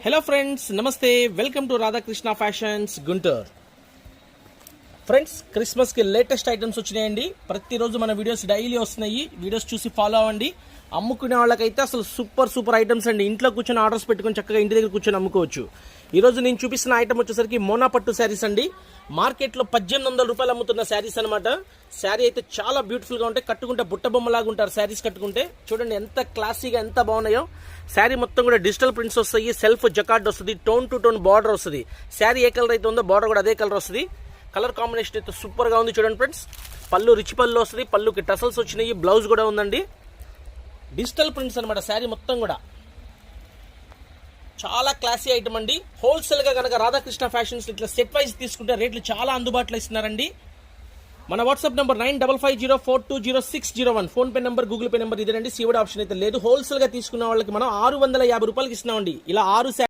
Hello friends, నమస్తే. Welcome to Radhakrishna fashions Guntur. Friends, క్రిస్మస్కి latest items వచ్చినాయండి. ప్రతిరోజు మన వీడియోస్ డైలీ వస్తున్నాయి. వీడియోస్ చూసి ఫాలో అవ్వండి. అమ్ముకునే వాళ్ళకైతే అసలు సూపర్ ఐటమ్స్ అండి. ఇంట్లో కూర్చొని ఆర్డర్స్ పెట్టుకొని చక్కగా ఇంటి దగ్గర కూర్చొని అమ్ముకోవచ్చు. ఈరోజు నేను చూపిస్తున్న ఐటమ్ వచ్చేసరికి మోనా పట్టు శారీస్ అండి. మార్కెట్లో 1800 రూపాయలు అమ్ముతున్న శారీస్ అనమాట. శారీ అయితే చాలా బ్యూటిఫుల్గా ఉంటాయి. కట్టుకుంటే బుట్ట బొమ్మలాగా ఉంటారు శారీస్ కట్టుకుంటే. చూడండి ఎంత క్లాసీగా, ఎంత బాగున్నాయో. శారీ మొత్తం కూడా డిజిటల్ ప్రింట్స్ వస్తాయి. సెల్ఫ్ జకార్డ్ వస్తుంది. టోన్ టు టోన్ బార్డర్ వస్తుంది. శారీ ఏ కలర్ అయితే ఉందో బార్డర్ కూడా అదే కలర్ వస్తుంది. కలర్ కాంబినేషన్ అయితే సూపర్గా ఉంది. చూడండి ఫ్రెండ్స్, పళ్ళు రిచ్ పళ్ళు వస్తుంది. పళ్ళుకి టసల్స్ వచ్చినాయి. బ్లౌజ్ కూడా ఉందండి. డిజిటల్ ప్రింట్స్ అనమాట. శారీ మొత్తం కూడా చాలా క్లాసీ ఐటమ్ అండి. హోల్సేల్గా కనుక రాధాకృష్ణ ఫ్యాషన్స్ ఇట్లా సెట్ వైజ్ తీసుకుంటే రేట్లు చాలా అందుబాటులో ఇస్తున్నారండి. మన WhatsApp number 9550420601. PhonePe number, Google pay number ఇదేనండి. సీవడ్ ఆప్షన్ అయితే లేదు. హోల్సేల్గా తీసుకున్న వాళ్ళకి మనం 650 రూపాయలకి ఇస్తున్నామండి. ఇలా 6